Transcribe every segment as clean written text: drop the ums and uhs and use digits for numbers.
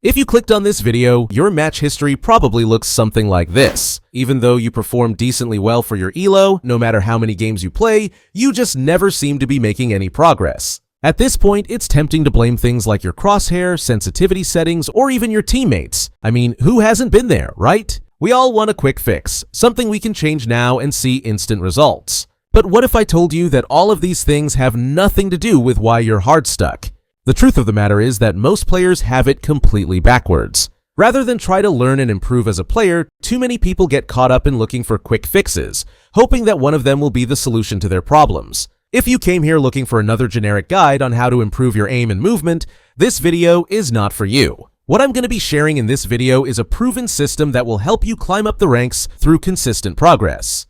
If you clicked on this video, your match history probably looks something like this. Even though you perform decently well for your elo, no matter how many games you play, you just never seem to be making any progress. At this point, it's tempting to blame things like your crosshair, sensitivity settings, or even your teammates. I mean, who hasn't been there, right? We all want a quick fix, something we can change now and see instant results. But what if I told you that all of these things have nothing to do with why you're hard stuck? The truth of the matter is that most players have it completely backwards. Rather than try to learn and improve as a player, too many people get caught up in looking for quick fixes, hoping that one of them will be the solution to their problems. If you came here looking for another generic guide on how to improve your aim and movement, this video is not for you. What I'm going to be sharing in this video is a proven system that will help you climb up the ranks through consistent progress.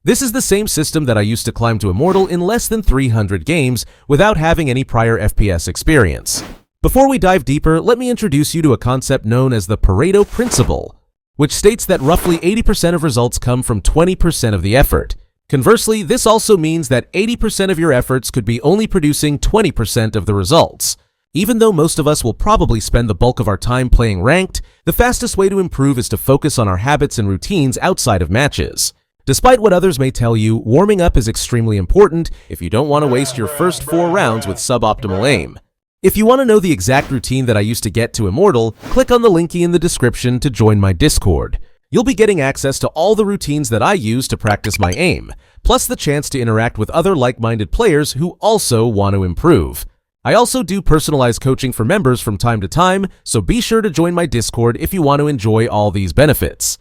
This is the same system that I used to climb to Immortal in less than 300 games without having any prior FPS experience. Before we dive deeper, let me introduce you to a concept known as the Pareto Principle, which states that roughly 80% of results come from 20% of the effort. Conversely, this also means that 80% of your efforts could be only producing 20% of the results. Even though most of us will probably spend the bulk of our time playing ranked, the fastest way to improve is to focus on our habits and routines outside of matches. Despite what others may tell you, warming up is extremely important if you don't want to waste your first 4 rounds with suboptimal aim. If you want to know the exact routine that I used to get to Immortal, click on the linky in the description to join my Discord. You'll be getting access to all the routines that I use to practice my aim, plus the chance to interact with other like-minded players who also want to improve. I also do personalized coaching for members from time to time, so be sure to join my Discord if you want to enjoy all these benefits.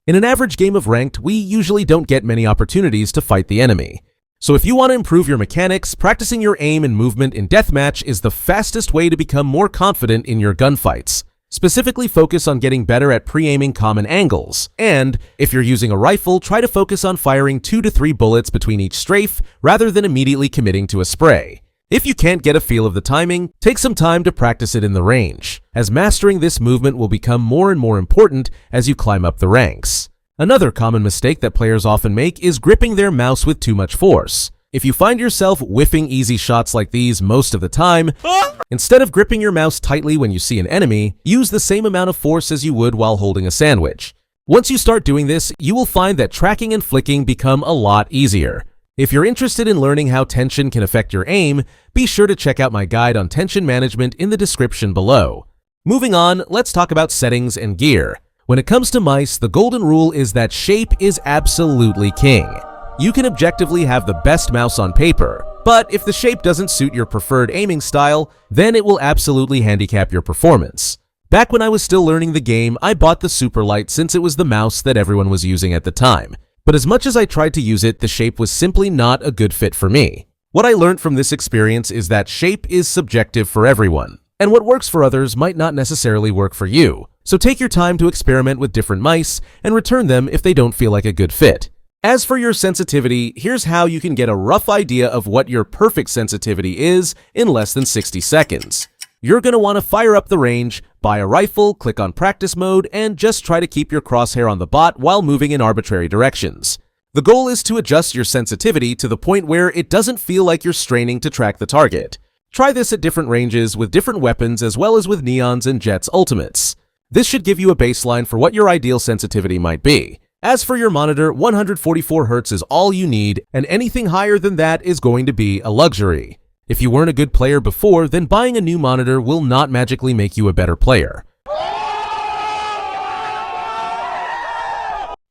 In an average game of ranked, we usually don't get many opportunities to fight the enemy. So if you want to improve your mechanics, practicing your aim and movement in deathmatch is the fastest way to become more confident in your gunfights. Specifically focus on getting better at pre-aiming common angles, and if you're using a rifle, try to focus on firing 2 to 3 bullets between each strafe rather than immediately committing to a spray. If you can't get a feel of the timing, take some time to practice it in the range, as mastering this movement will become more and more important as you climb up the ranks. Another common mistake that players often make is gripping their mouse with too much force. If you find yourself whiffing easy shots like these most of the time, instead of gripping your mouse tightly when you see an enemy, use the same amount of force as you would while holding a sandwich. Once you start doing this, you will find that tracking and flicking become a lot easier. If you're interested in learning how tension can affect your aim, be sure to check out my guide on tension management in the description below. Moving on, let's talk about settings and gear. When it comes to mice, the golden rule is that shape is absolutely king. You can objectively have the best mouse on paper, but if the shape doesn't suit your preferred aiming style, then it will absolutely handicap your performance. Back when I was still learning the game, I bought the Superlight since it was the mouse that everyone was using at the time. But as much as I tried to use it, the shape was simply not a good fit for me. What I learned from this experience is that shape is subjective for everyone, and what works for others might not necessarily work for you. So take your time to experiment with different mice and return them if they don't feel like a good fit. As for your sensitivity, here's how you can get a rough idea of what your perfect sensitivity is in less than 60 seconds. You're going to want to fire up the range, buy a rifle, click on practice mode, and just try to keep your crosshair on the bot while moving in arbitrary directions. The goal is to adjust your sensitivity to the point where it doesn't feel like you're straining to track the target. Try this at different ranges with different weapons as well as with Neon's and Jet's ultimates. This should give you a baseline for what your ideal sensitivity might be. As for your monitor, 144 Hz is all you need, and anything higher than that is going to be a luxury. If you weren't a good player before, then buying a new monitor will not magically make you a better player.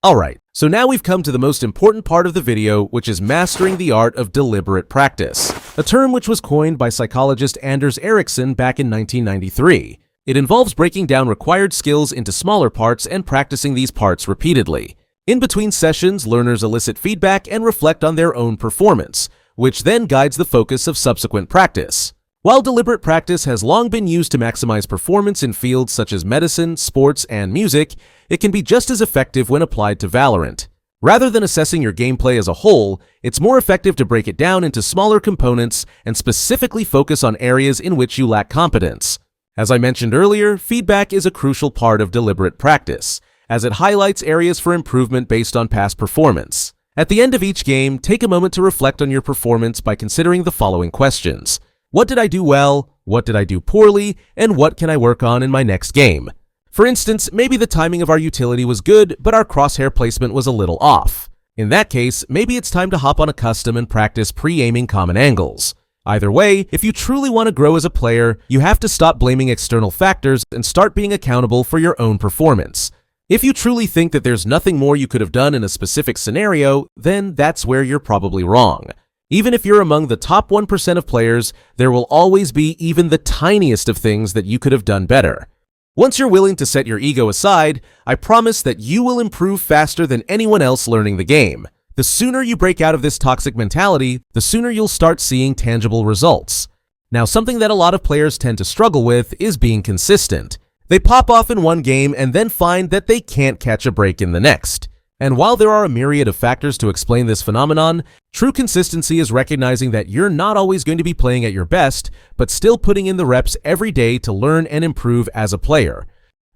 Alright, so now we've come to the most important part of the video, which is mastering the art of deliberate practice, a term which was coined by psychologist Anders Ericsson back in 1993. It involves breaking down required skills into smaller parts and practicing these parts repeatedly. In between sessions, learners elicit feedback and reflect on their own performance, which then guides the focus of subsequent practice. While deliberate practice has long been used to maximize performance in fields such as medicine, sports, and music, it can be just as effective when applied to VALORANT. Rather than assessing your gameplay as a whole, it's more effective to break it down into smaller components and specifically focus on areas in which you lack competence. As I mentioned earlier, feedback is a crucial part of deliberate practice, as it highlights areas for improvement based on past performance. At the end of each game, take a moment to reflect on your performance by considering the following questions. What did I do well? What did I do poorly? And what can I work on in my next game? For instance, maybe the timing of our utility was good, but our crosshair placement was a little off. In that case, maybe it's time to hop on a custom and practice pre-aiming common angles. Either way, if you truly want to grow as a player, you have to stop blaming external factors and start being accountable for your own performance. If you truly think that there's nothing more you could have done in a specific scenario, then that's where you're probably wrong. Even if you're among the top 1% of players, there will always be even the tiniest of things that you could have done better. Once you're willing to set your ego aside, I promise that you will improve faster than anyone else learning the game. The sooner you break out of this toxic mentality, the sooner you'll start seeing tangible results. Now, something that a lot of players tend to struggle with is being consistent. They pop off in one game and then find that they can't catch a break in the next. And while there are a myriad of factors to explain this phenomenon, true consistency is recognizing that you're not always going to be playing at your best, but still putting in the reps every day to learn and improve as a player.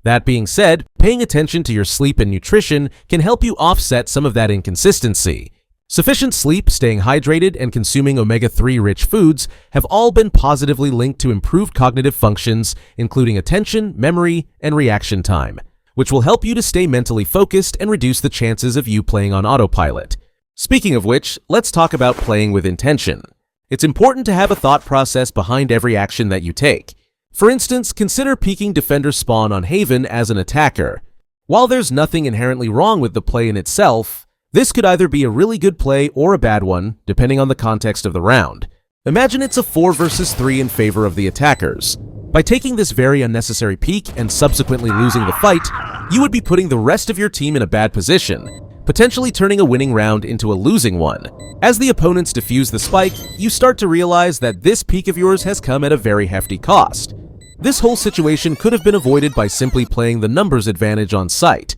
That being said, paying attention to your sleep and nutrition can help you offset some of that inconsistency. Sufficient sleep, staying hydrated, and consuming omega-3 rich foods have all been positively linked to improved cognitive functions, including attention, memory, and reaction time, which will help you to stay mentally focused and reduce the chances of you playing on autopilot. Speaking of which, let's talk about playing with intention. It's important to have a thought process behind every action that you take. For instance, consider peeking defender spawn on Haven as an attacker. While there's nothing inherently wrong with the play in itself, this could either be a really good play or a bad one, depending on the context of the round. Imagine it's a 4 versus 3 in favor of the attackers. By taking this very unnecessary peek and subsequently losing the fight, you would be putting the rest of your team in a bad position, potentially turning a winning round into a losing one. As the opponents defuse the spike, you start to realize that this peek of yours has come at a very hefty cost. This whole situation could have been avoided by simply playing the numbers advantage on site.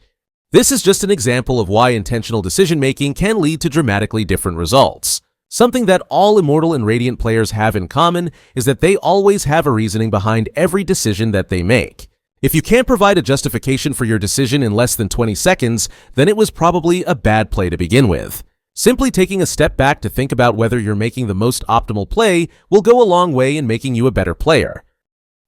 This is just an example of why intentional decision-making can lead to dramatically different results. Something that all Immortal and Radiant players have in common is that they always have a reasoning behind every decision that they make. If you can't provide a justification for your decision in less than 20 seconds, then it was probably a bad play to begin with. Simply taking a step back to think about whether you're making the most optimal play will go a long way in making you a better player.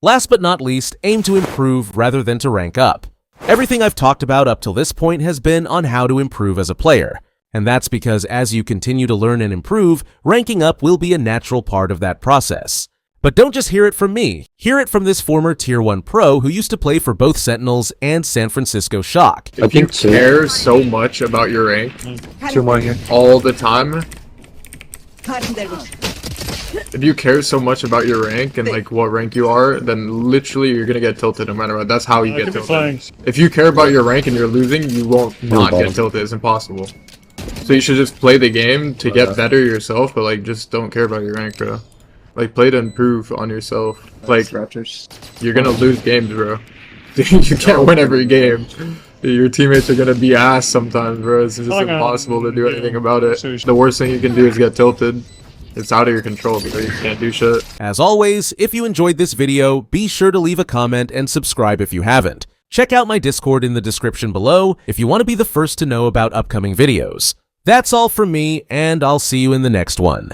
Last but not least, aim to improve rather than to rank up. Everything I've talked about up till this point has been on how to improve as a player. And that's because as you continue to learn and improve, ranking up will be a natural part of that process. But don't just hear it from me. Hear it from this former Tier 1 pro who used to play for both Sentinels and San Francisco Shock. If you care so much about your rank all the time, if you care so much about your rank and like what rank you are, then literally you're gonna get tilted no matter what. That's how you get tilted. If you care about your rank and you're losing, you won't not get tilted. It's impossible. So you should just play the game to get better yourself, but like just don't care about your rank, bro. Like play to improve on yourself. Like you're gonna lose games, bro. You can't win every game. Your teammates are gonna be ass sometimes, bro. It's just impossible to do anything about it. The worst thing you can do is get tilted. It's out of your control, bro. You can't do shit. As always, if you enjoyed this video, be sure to leave a comment and subscribe if you haven't. Check out my Discord in the description below if you want to be the first to know about upcoming videos. That's all from me, and I'll see you in the next one.